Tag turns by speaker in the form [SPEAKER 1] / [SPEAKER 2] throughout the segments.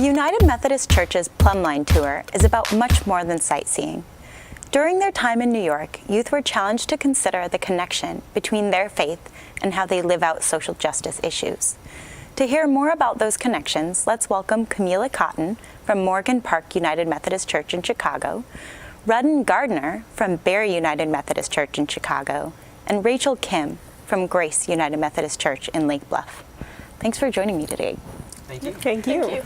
[SPEAKER 1] United Methodist Church's Plumbline tour is about much more than sightseeing. During their time in New York, youth were challenged to consider the connection between their faith and how they live out social justice issues. To hear more about those connections, let's welcome Camila Cotton from Morgan Park United Methodist Church in Chicago, Rudden Gardner from Barry United Methodist Church in Chicago, and Rachel Kim from Grace United Methodist Church in Lake Bluff. Thanks for joining me today.
[SPEAKER 2] Thank you.
[SPEAKER 3] Thank you.
[SPEAKER 2] Thank you.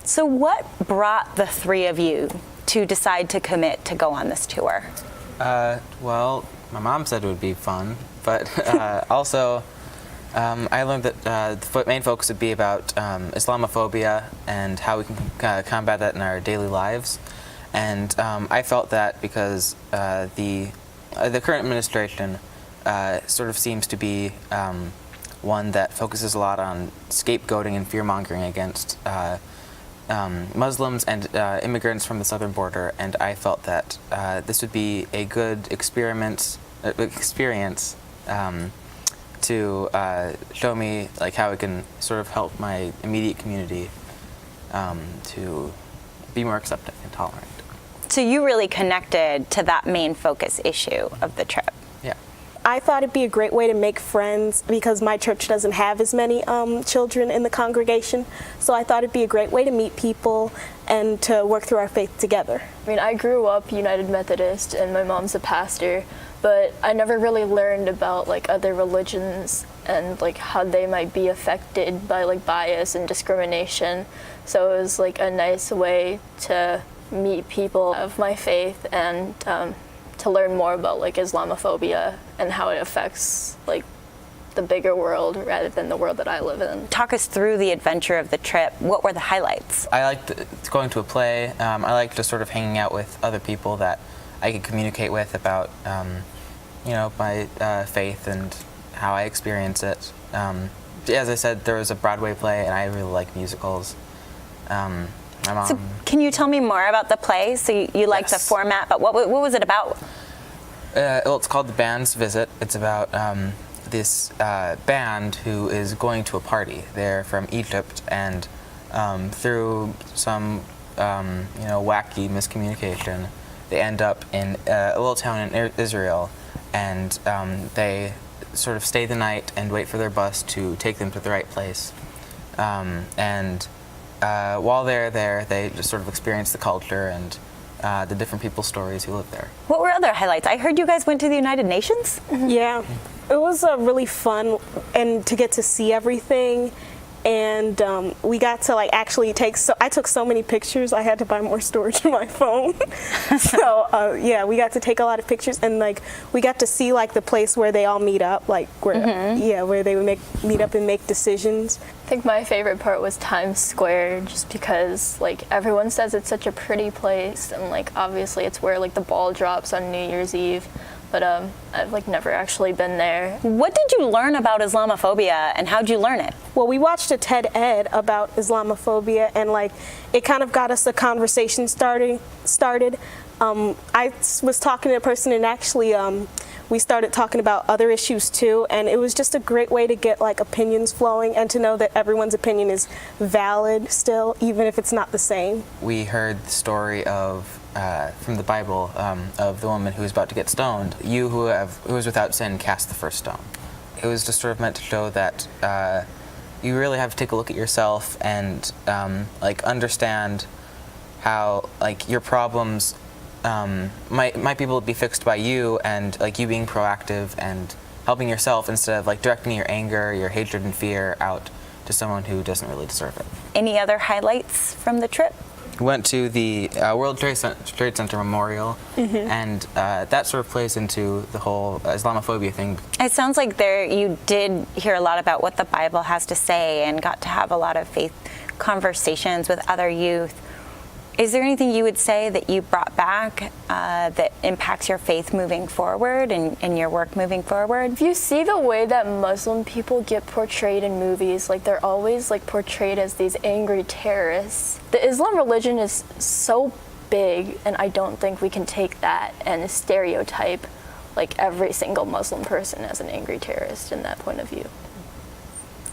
[SPEAKER 1] So what brought the three of you to decide to commit to go on this tour?
[SPEAKER 2] Well, my mom said it would be fun, but also I learned that the main focus would be about Islamophobia and how we can combat that in our daily lives. And I felt that because the current administration sort of seems to be one that focuses a lot on scapegoating and fear-mongering against Muslims and immigrants from the southern border, and I felt that this would be a good experience to show me like how it can sort of help my immediate community to be more accepting and tolerant.
[SPEAKER 1] So you really connected to that main focus issue of the trip.
[SPEAKER 2] Yeah.
[SPEAKER 3] I thought it'd be a great way to make friends because my church doesn't have as many children in the congregation. So I thought it'd be a great way to meet people and to work through our faith together.
[SPEAKER 4] I mean, I grew up United Methodist and my mom's a pastor, but I never really learned about like other religions and like how they might be affected by like bias and discrimination. So it was like a nice way to meet people of my faith and to learn more about like Islamophobia and how it affects like the bigger world rather than the world that I live in.
[SPEAKER 1] Talk us through the adventure of the trip. What were the highlights?
[SPEAKER 2] I liked going to a play. I liked just sort of hanging out with other people that I could communicate with about my faith and how I experience it. As I said, there was a Broadway play and I really like musicals. My mom.
[SPEAKER 1] So can you tell me more about the play? So you liked the format, but what was it about?
[SPEAKER 2] Well, it's called The Band's Visit. It's about this band who is going to a party. They're from Egypt, and through some wacky miscommunication, they end up in a little town in Israel, and they sort of stay the night and wait for their bus to take them to the right place. While they're there, they just sort of experience the culture and the different people's stories who live there.
[SPEAKER 1] What were other highlights? I heard you guys went to the United Nations?
[SPEAKER 3] Yeah, it was really fun and to get to see everything. And we got to like actually I took so many pictures, I had to buy more storage in my phone. So yeah, we got to take a lot of pictures, and like we got to see like the place where they all meet up, like where where they would meet up and make decisions.
[SPEAKER 4] I think my favorite part was Times Square, just because like everyone says it's such a pretty place, and like obviously it's where like the ball drops on New Year's Eve. But I've like never actually been there.
[SPEAKER 1] What did you learn about Islamophobia, and how'd you learn it?
[SPEAKER 3] Well, we watched a TED Ed about Islamophobia, and like it kind of got us a conversation started. I was talking to a person, and actually we started talking about other issues too, and it was just a great way to get like opinions flowing and to know that everyone's opinion is valid still, even if it's not the same.
[SPEAKER 2] We heard the story of from the Bible of the woman who was about to get stoned. You who is without sin, cast the first stone. It was just sort of meant to show that you really have to take a look at yourself and like understand how like your problems might be able to be fixed by you, and like you being proactive and helping yourself instead of like directing your anger, your hatred and fear out to someone who doesn't really deserve it.
[SPEAKER 1] Any other highlights from the trip?
[SPEAKER 2] We went to the World Trade Center Memorial, and that sort of plays into the whole Islamophobia thing.
[SPEAKER 1] It sounds like you did hear a lot about what the Bible has to say and got to have a lot of faith conversations with other youth. Is there anything you would say that you brought back that impacts your faith moving forward and your work moving forward?
[SPEAKER 4] If you see the way that Muslim people get portrayed in movies, like they're always like portrayed as these angry terrorists. The Islam religion is so big, and I don't think we can take that and stereotype like every single Muslim person as an angry terrorist in that point of view.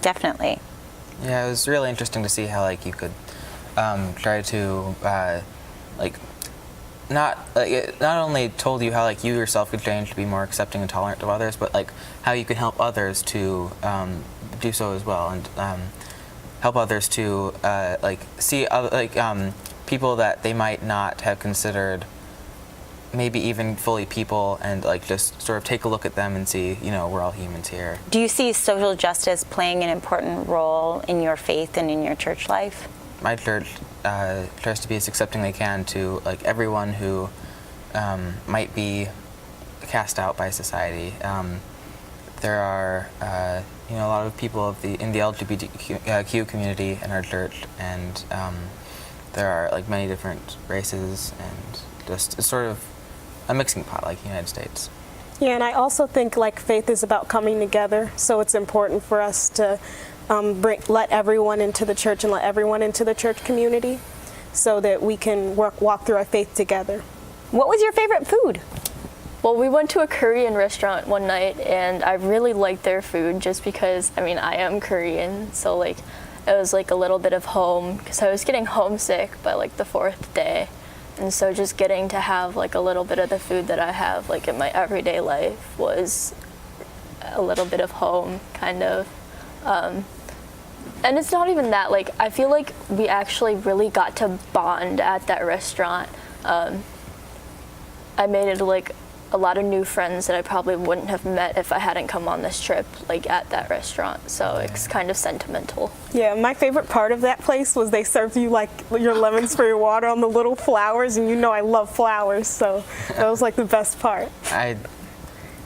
[SPEAKER 1] Definitely.
[SPEAKER 2] Yeah, it was really interesting to see how like you could tried to not only told you how like you yourself could change to be more accepting and tolerant of others, but like how you can help others to do so as well, and help others to like see other, people that they might not have considered maybe even fully people, and like just sort of take a look at them and see, you know, we're all humans here.
[SPEAKER 1] Do you see social justice playing an important role in your faith and in your church life?
[SPEAKER 2] My church tries to be as accepting they can to like everyone who might be cast out by society. There are you know, a lot of people in the LGBTQ community in our church, and there are like many different races, and just it's sort of a mixing pot like the United States.
[SPEAKER 3] Yeah, and I also think like faith is about coming together, so it's important for us to let everyone into the church and let everyone into the church community so that we can walk through our faith together.
[SPEAKER 1] What was your favorite food?
[SPEAKER 4] Well, we went to a Korean restaurant one night, and I really liked their food just because, I mean, I am Korean, so like it was like a little bit of home, because I was getting homesick by like the 4th day. And so just getting to have like a little bit of the food that I have like in my everyday life was a little bit of home, kind of. And it's not even that, like I feel like we actually really got to bond at that restaurant. I made it like a lot of new friends that I probably wouldn't have met if I hadn't come on this trip, like at that restaurant. So it's kind of sentimental.
[SPEAKER 3] Yeah, my favorite part of that place was they served you like your lemons for your water on the little flowers, and you know I love flowers, so that was like the best part.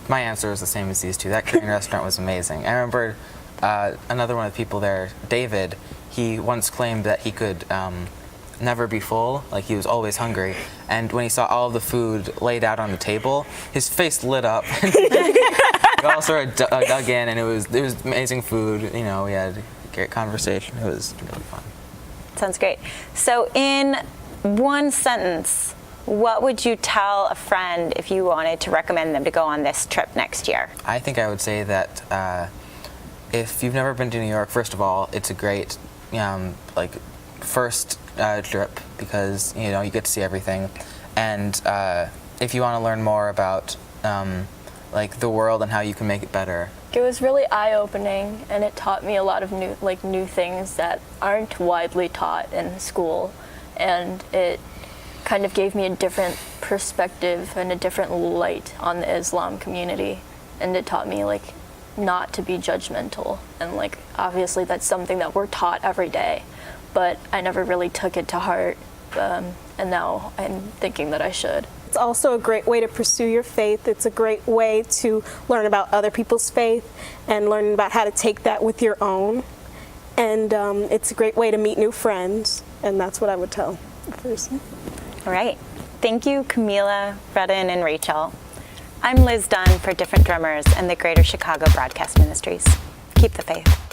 [SPEAKER 2] My answer was the same as these two. That Korean restaurant was amazing. I remember another one of the people there, David, he once claimed that he could never be full, like he was always hungry, and when he saw all of the food laid out on the table, his face lit up. We all sort of dug in, and it was amazing food. You know, we had a great conversation. It was really fun.
[SPEAKER 1] Sounds great. So in one sentence, what would you tell a friend if you wanted to recommend them to go on this trip next year?
[SPEAKER 2] I think I would say that if you've never been to New York, first of all, it's a great like first trip, because you know you get to see everything, and if you want to learn more about like the world and how you can make it better.
[SPEAKER 4] It was really eye-opening, and it taught me a lot of new things that aren't widely taught in school, and it kind of gave me a different perspective and a different light on the Islam community, and it taught me like not to be judgmental, and like obviously that's something that we're taught every day, but I never really took it to heart, and now I'm thinking that I should.
[SPEAKER 3] It's also a great way to pursue your faith. It's a great way to learn about other people's faith and learn about how to take that with your own. And it's a great way to meet new friends, and that's what I would tell the person.
[SPEAKER 1] All right. Thank you, Camila, Redden, and Rachel. I'm Liz Dunn for Different Drummers and the Greater Chicago Broadcast Ministries. Keep the faith.